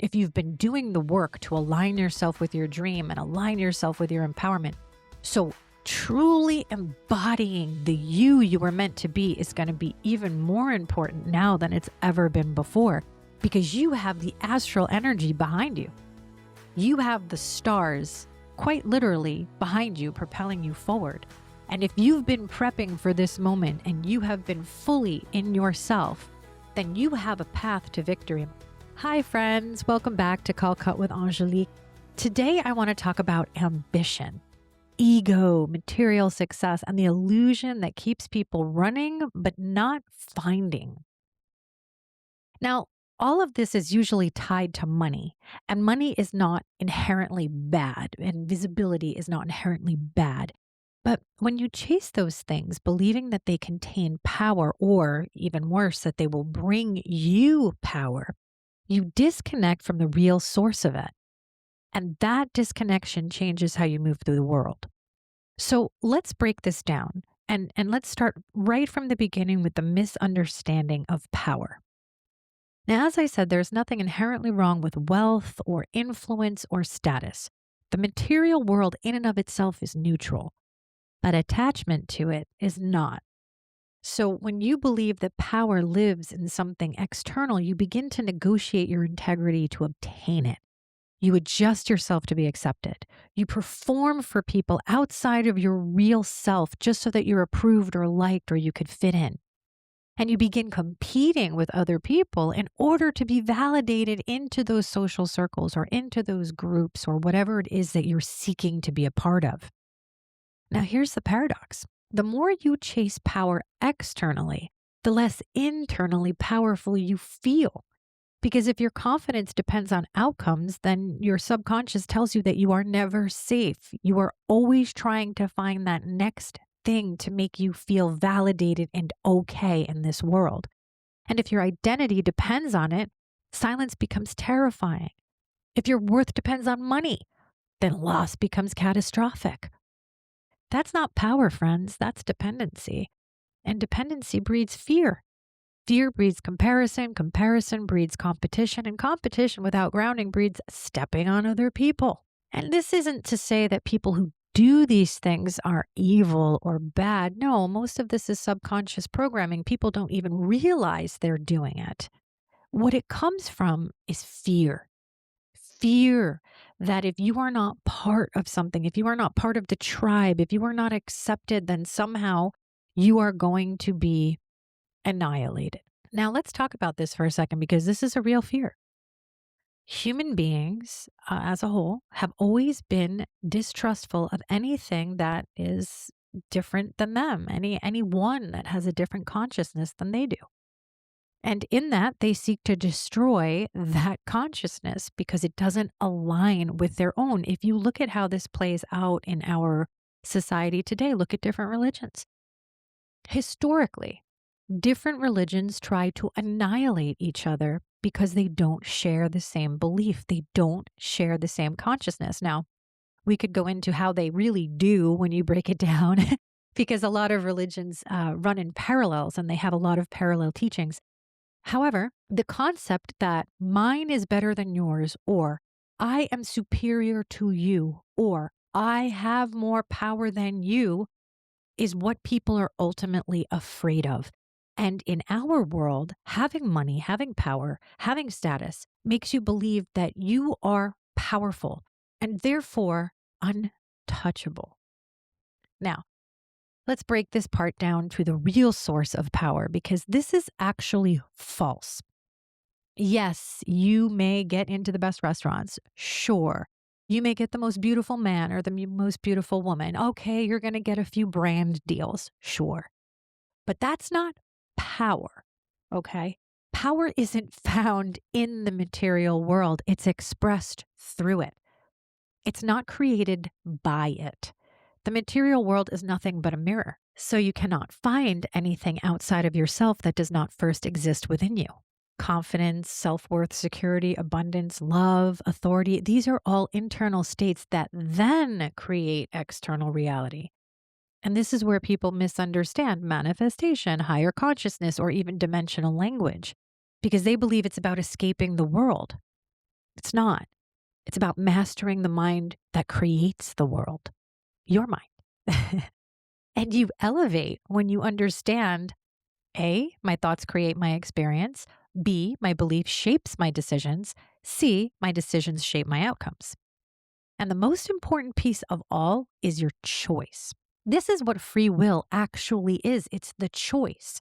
if you've been doing the work to align yourself with your dream and align yourself with your empowerment. So truly embodying the you were meant to be is going to be even more important now than it's ever been before, because you have the astral energy behind you. You have the stars quite literally behind you, propelling you forward. And if you've been prepping for this moment and you have been fully in yourself, then you have a path to victory. Hi friends, welcome back to Call Cut with Angelique. Today I want to talk about ambition, ego, material success, and the illusion that keeps people running but not finding. Now, all of this is usually tied to money, and money is not inherently bad, and visibility is not inherently bad. But when you chase those things, believing that they contain power, or even worse, that they will bring you power, you disconnect from the real source of it. And that disconnection changes how you move through the world. So let's break this down and let's start right from the beginning with the misunderstanding of power. Now, as I said, there's nothing inherently wrong with wealth or influence or status. The material world in and of itself is neutral, but attachment to it is not. So when you believe that power lives in something external, you begin to negotiate your integrity to obtain it. You adjust yourself to be accepted. You perform for people outside of your real self just so that you're approved or liked or you could fit in. And you begin competing with other people in order to be validated into those social circles or into those groups or whatever it is that you're seeking to be a part of. Now, here's the paradox. The more you chase power externally, the less internally powerful you feel. Because if your confidence depends on outcomes, then your subconscious tells you that you are never safe. You are always trying to find that next thing to make you feel validated and okay in this world. And if your identity depends on it, silence becomes terrifying. If your worth depends on money, then loss becomes catastrophic. That's not power, friends. That's dependency. And dependency breeds fear. Fear breeds comparison. Comparison breeds competition. And competition without grounding breeds stepping on other people. And this isn't to say that people who do these things are evil or bad. No, most of this is subconscious programming. People don't even realize they're doing it. What it comes from is fear. Fear that if you are not part of something, if you are not part of the tribe, if you are not accepted, then somehow you are going to be annihilated. Now, let's talk about this for a second because this is a real fear. Human beings as a whole have always been distrustful of anything that is different than them, anyone that has a different consciousness than they do. And in that, they seek to destroy that consciousness because it doesn't align with their own. If you look at how this plays out in our society today, look at different religions. Historically, different religions try to annihilate each other because they don't share the same belief. They don't share the same consciousness. Now, we could go into how they really do when you break it down, because a lot of religions run in parallels and they have a lot of parallel teachings. However, the concept that mine is better than yours, or I am superior to you, or I have more power than you is what people are ultimately afraid of. And in our world, having money, having power, having status makes you believe that you are powerful and therefore untouchable. Now, let's break this part down to the real source of power, because this is actually false. Yes, you may get into the best restaurants. Sure. You may get the most beautiful man or the most beautiful woman. Okay, you're going to get a few brand deals. Sure. But that's not power. Okay. Power isn't found in the material world. It's expressed through it. It's not created by it. The material world is nothing but a mirror. So you cannot find anything outside of yourself that does not first exist within you. Confidence, self-worth, security, abundance, love, authority, these are all internal states that then create external reality. And this is where people misunderstand manifestation, higher consciousness, or even dimensional language, because they believe it's about escaping the world. It's not. It's about mastering the mind that creates the world, your mind. And you elevate when you understand A, my thoughts create my experience. B, my belief shapes my decisions. C, my decisions shape my outcomes. And the most important piece of all is your choice. This is what free will actually is. It's the choice.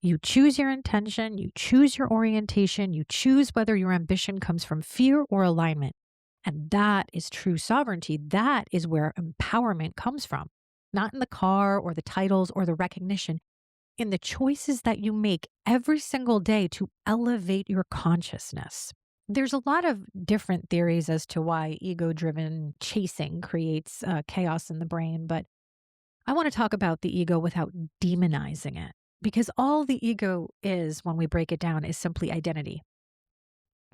You choose your intention, you choose your orientation, you choose whether your ambition comes from fear or alignment. And that is true sovereignty. That is where empowerment comes from, not in the car or the titles or the recognition, in the choices that you make every single day to elevate your consciousness. There's a lot of different theories as to why ego-driven chasing creates chaos in the brain, but I want to talk about the ego without demonizing it, because all the ego is, when we break it down, is simply identity.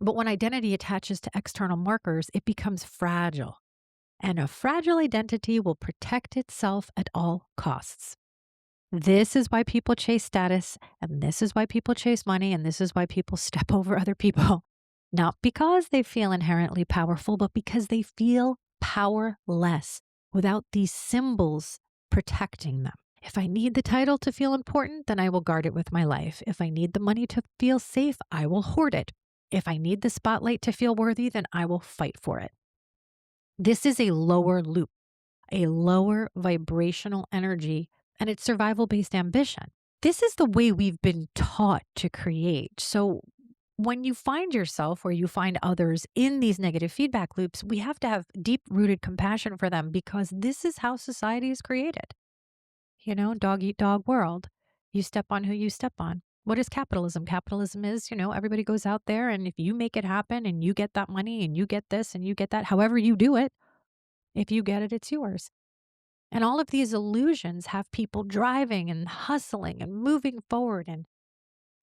But when identity attaches to external markers, it becomes fragile. And a fragile identity will protect itself at all costs. This is why people chase status, and this is why people chase money, and this is why people step over other people. Not because they feel inherently powerful, but because they feel powerless without these symbols protecting them. If I need the title to feel important, then I will guard it with my life. If I need the money to feel safe, I will hoard it. If I need the spotlight to feel worthy, then I will fight for it. This is a lower loop, a lower vibrational energy, and it's survival-based ambition. This is the way we've been taught to create. So when you find yourself or you find others in these negative feedback loops, we have to have deep-rooted compassion for them, because this is how society is created. Dog eat dog world. You step on who you step on. What is capitalism? Capitalism is, everybody goes out there, and if you make it happen and you get that money and you get this and you get that, however you do it, if you get it, it's yours. And all of these illusions have people driving and hustling and moving forward and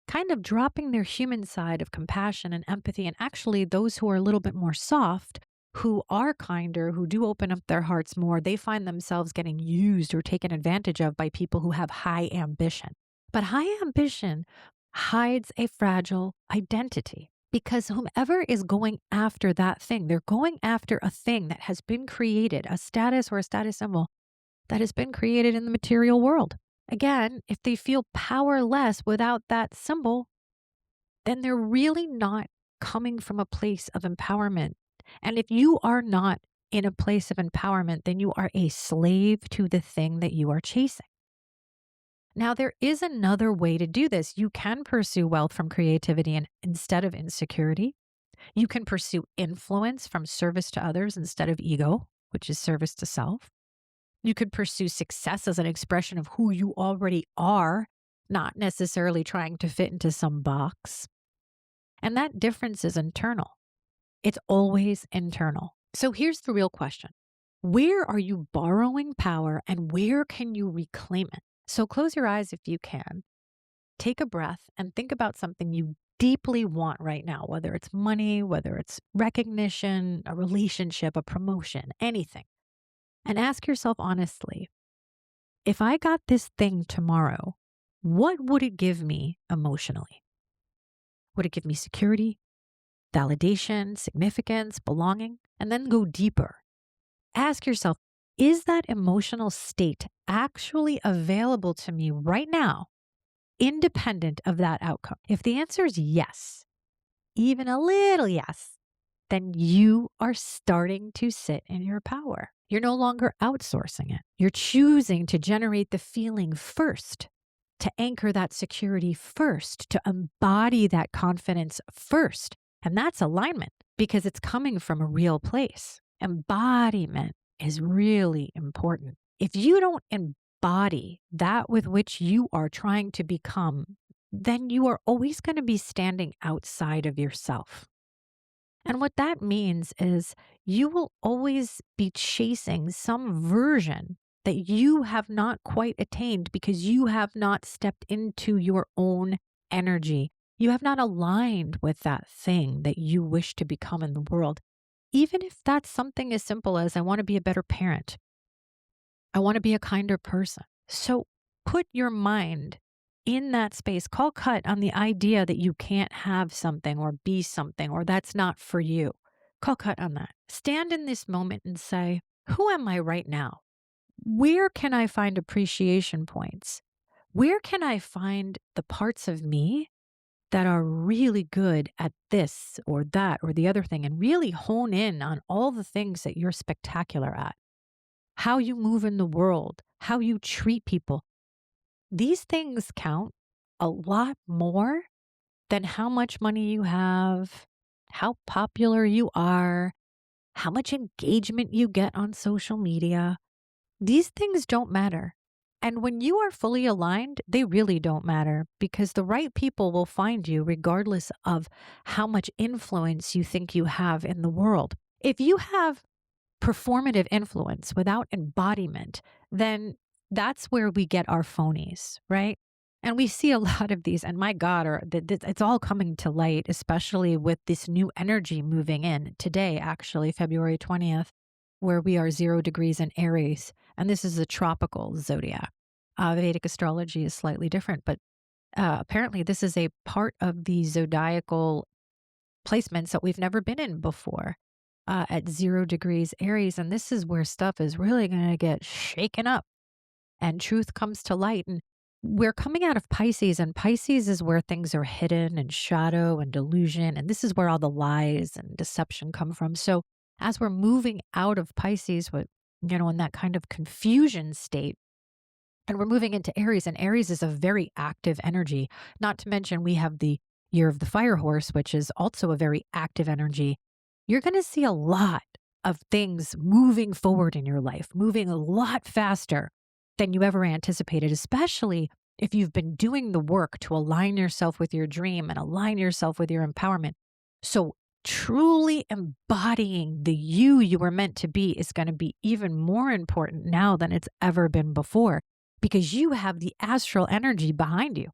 kind of dropping their human side of compassion and empathy. And actually, those who are a little bit more soft, who are kinder, who do open up their hearts more, they find themselves getting used or taken advantage of by people who have high ambition. But high ambition hides a fragile identity, because whomever is going after that thing, they're going after a thing that has been created, a status or a status symbol that has been created in the material world. Again, if they feel powerless without that symbol, then they're really not coming from a place of empowerment. And if you are not in a place of empowerment, then you are a slave to the thing that you are chasing. Now, there is another way to do this. You can pursue wealth from creativity and instead of insecurity. You can pursue influence from service to others instead of ego, which is service to self. You could pursue success as an expression of who you already are, not necessarily trying to fit into some box. And that difference is internal. It's always internal. So here's the real question. Where are you borrowing power, and where can you reclaim it? So close your eyes if you can. Take a breath and think about something you deeply want right now, whether it's money, whether it's recognition, a relationship, a promotion, anything. And ask yourself honestly, if I got this thing tomorrow, what would it give me emotionally? Would it give me security, validation, significance, belonging? And then go deeper. Ask yourself, is that emotional state actually available to me right now, independent of that outcome? If the answer is yes, even a little yes, then you are starting to sit in your power. You're no longer outsourcing it. You're choosing to generate the feeling first, to anchor that security first, to embody that confidence first. And that's alignment, because it's coming from a real place. Embodiment is really important. If you don't embody that with which you are trying to become, then you are always going to be standing outside of yourself. And what that means is you will always be chasing some version that you have not quite attained, because you have not stepped into your own energy. You have not aligned with that thing that you wish to become in the world. Even if that's something as simple as, I want to be a better parent. I want to be a kinder person. So put your mind in that space, call cut on the idea that you can't have something or be something or that's not for you. Call cut on that. Stand in this moment and say, who am I right now? Where can I find appreciation points? Where can I find the parts of me that are really good at this or that or the other thing, and really hone in on all the things that you're spectacular at? How you move in the world, how you treat people. These things count a lot more than how much money you have, how popular you are, how much engagement you get on social media. These things don't matter. And when you are fully aligned, they really don't matter because the right people will find you regardless of how much influence you think you have in the world. If you have performative influence without embodiment, then that's where we get our phonies, right? And we see a lot of these, and my God, it's all coming to light, especially with this new energy moving in today, actually, February 20th, where we are 0 degrees in Aries. And this is a tropical zodiac. Vedic astrology is slightly different, but apparently this is a part of the zodiacal placements that we've never been in before at 0 degrees Aries. And this is where stuff is really going to get shaken up and truth comes to light. And we're coming out of Pisces, and Pisces is where things are hidden and shadow and delusion. And this is where all the lies and deception come from. So as we're moving out of Pisces, in that kind of confusion state, and we're moving into Aries, and Aries is a very active energy. Not to mention, we have the year of the fire horse, which is also a very active energy. You're going to see a lot of things moving forward in your life, moving a lot faster than you ever anticipated, especially if you've been doing the work to align yourself with your dream and align yourself with your empowerment. So truly embodying the you were meant to be is going to be even more important now than it's ever been before, because you have the astral energy behind you.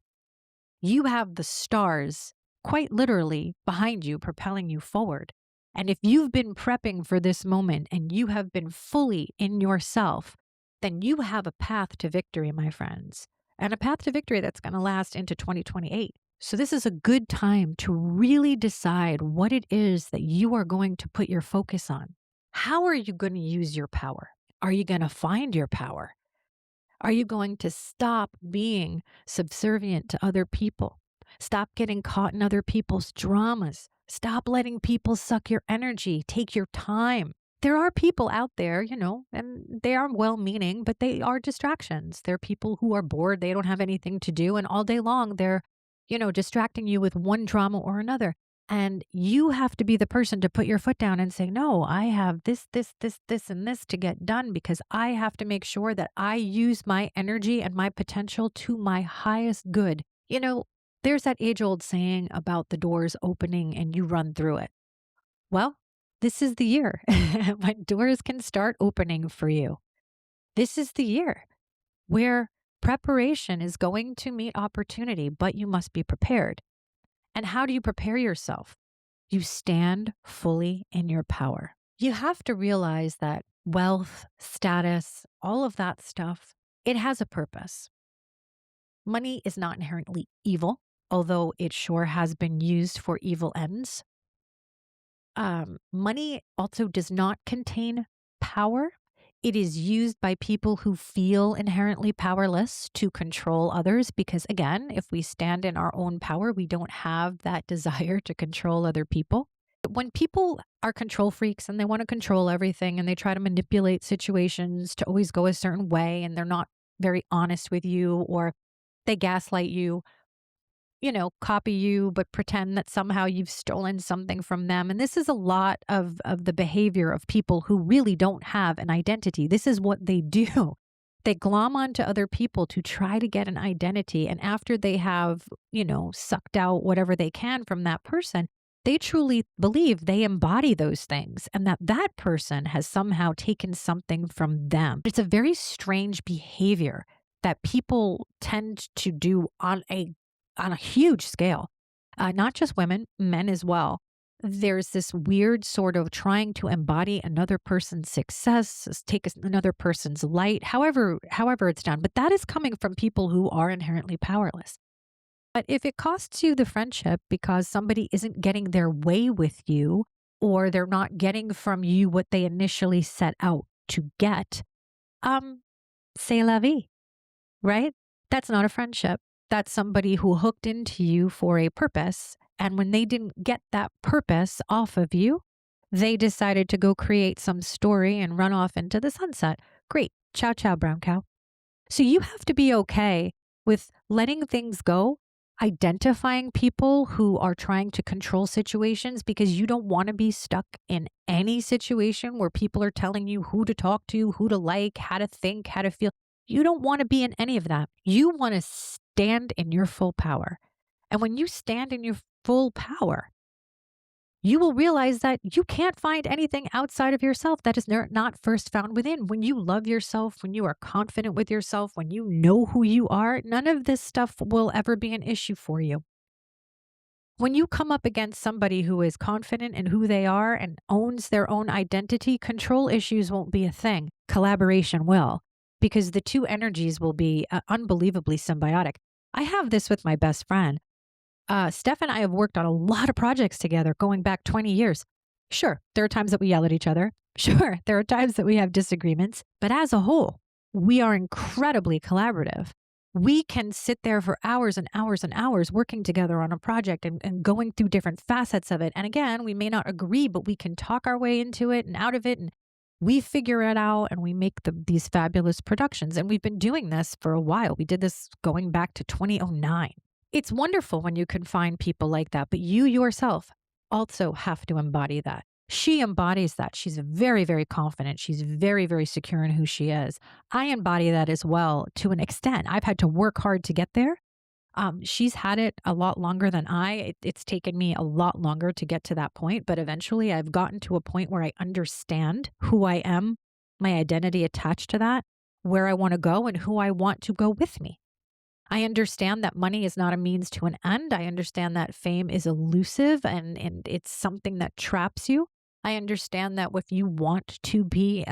You have the stars quite literally behind you, propelling you forward. And if you've been prepping for this moment and you have been fully in yourself, then you have a path to victory, my friends, and a path to victory that's going to last into 2028. So this is a good time to really decide what it is that you are going to put your focus on. How are you going to use your power? Are you going to find your power? Are you going to stop being subservient to other people? Stop getting caught in other people's dramas. Stop letting people suck your energy. Take your time. There are people out there, and they are well-meaning, but they are distractions. They're people who are bored. They don't have anything to do. And all day long, they're, distracting you with one drama or another. And you have to be the person to put your foot down and say, no, I have this, and this to get done because I have to make sure that I use my energy and my potential to my highest good. There's that age-old saying about the doors opening and you run through it. Well, this is the year when doors can start opening for you. This is the year where preparation is going to meet opportunity, but you must be prepared. And how do you prepare yourself? You stand fully in your power. You have to realize that wealth, status, all of that stuff, it has a purpose. Money is not inherently evil, although it sure has been used for evil ends. Money also does not contain power. It is used by people who feel inherently powerless to control others because, again, if we stand in our own power, we don't have that desire to control other people. When people are control freaks and they want to control everything and they try to manipulate situations to always go a certain way and they're not very honest with you or they gaslight you, copy you, but pretend that somehow you've stolen something from them. And this is a lot of the behavior of people who really don't have an identity. This is what they do. They glom onto other people to try to get an identity. And after they have, sucked out whatever they can from that person, they truly believe they embody those things and that person has somehow taken something from them. It's a very strange behavior that people tend to do on a huge scale, not just women, men as well. there's this weird sort of trying to embody another person's success, take another person's light, however it's done. But that is coming from people who are inherently powerless. But if it costs you the friendship because somebody isn't getting their way with you, or they're not getting from you what they initially set out to get, c'est la vie, right? That's not a friendship. That's somebody who hooked into you for a purpose. And when they didn't get that purpose off of you, they decided to go create some story and run off into the sunset. Great. Ciao, ciao, brown cow. So you have to be okay with letting things go, identifying people who are trying to control situations, because you don't want to be stuck in any situation where people are telling you who to talk to, who to like, how to think, how to feel. You don't want to be in any of that. You want to stand in your full power. And when you stand in your full power, you will realize that you can't find anything outside of yourself that is not first found within. When you love yourself, when you are confident with yourself, when you know who you are, none of this stuff will ever be an issue for you. When you come up against somebody who is confident in who they are and owns their own identity, control issues won't be a thing. Collaboration will, because the two energies will be unbelievably symbiotic. I have this with my best friend. Steph and I have worked on a lot of projects together going back 20 years. Sure, there are times that we yell at each other. Sure, there are times that we have disagreements. But as a whole, we are incredibly collaborative. We can sit there for hours and hours and hours working together on a project and going through different facets of it. And again, we may not agree, but we can talk our way into it and out of it. And we figure it out and we make these fabulous productions. And we've been doing this for a while. We did this going back to 2009. It's wonderful when you can find people like that, but you yourself also have to embody that. She embodies that. She's very, very confident. She's very, very secure in who she is. I embody that as well to an extent. I've had to work hard to get there. She's had it a lot longer than it's taken me a lot longer to get to that point, but eventually I've gotten to a point where I understand who I am, my identity attached to that, where I want to go and who I want to go with me. I understand that money is not a means to an end. I understand that fame is elusive and it's something that traps you. I understand that if you want to be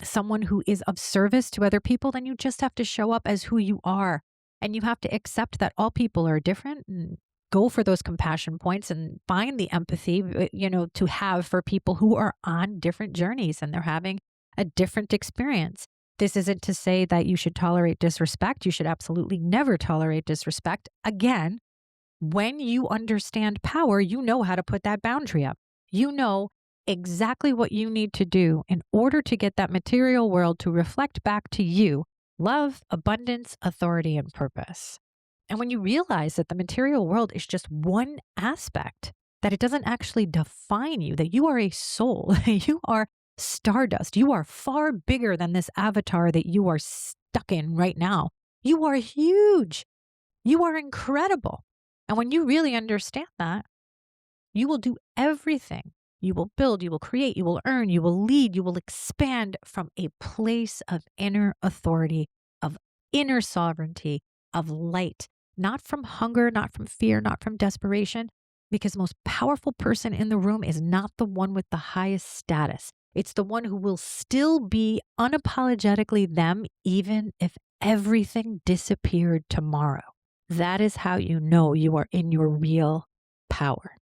someone who is of service to other people, then you just have to show up as who you are. And you have to accept that all people are different and go for those compassion points and find the empathy, to have for people who are on different journeys and they're having a different experience. This isn't to say that you should tolerate disrespect. You should absolutely never tolerate disrespect. Again, when you understand power, you know how to put that boundary up. You know exactly what you need to do in order to get that material world to reflect back to you love, abundance, authority, and purpose. And when you realize that the material world is just one aspect, that it doesn't actually define you, that you are a soul, you are stardust. You are far bigger than this avatar that you are stuck in right now. You are huge. You are incredible. And when you really understand that, you will do everything. You will build, you will create, you will earn, you will lead, you will expand from a place of inner authority, of inner sovereignty, of light, not from hunger, not from fear, not from desperation, because the most powerful person in the room is not the one with the highest status. It's the one who will still be unapologetically them, even if everything disappeared tomorrow. That is how you know you are in your real power.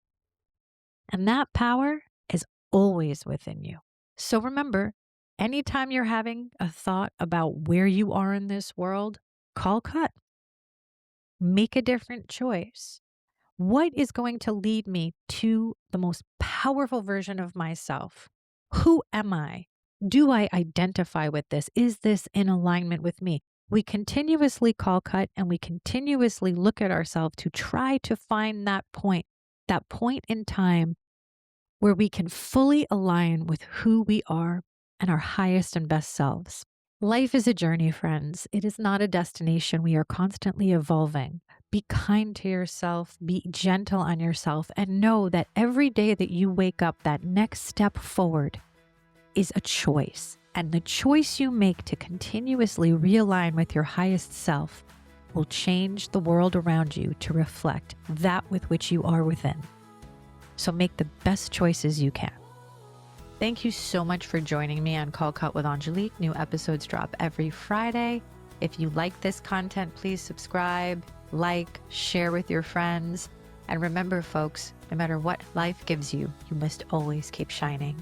And that power is always within you. So remember, anytime you're having a thought about where you are in this world, call cut. Make a different choice. What is going to lead me to the most powerful version of myself? Who am I? Do I identify with this? Is this in alignment with me? We continuously call cut and we continuously look at ourselves to try to find that point in time where we can fully align with who we are and our highest and best selves. Life is a journey, friends. It is not a destination. We are constantly evolving. Be kind to yourself, be gentle on yourself, and know that every day that you wake up, that next step forward is a choice. And the choice you make to continuously realign with your highest self will change the world around you to reflect that with which you are within. So make the best choices you can. Thank you so much for joining me on Call Cut with Angelique. New episodes drop every Friday. If you like this content, please subscribe, like, share with your friends. And remember, folks, no matter what life gives you, you must always keep shining.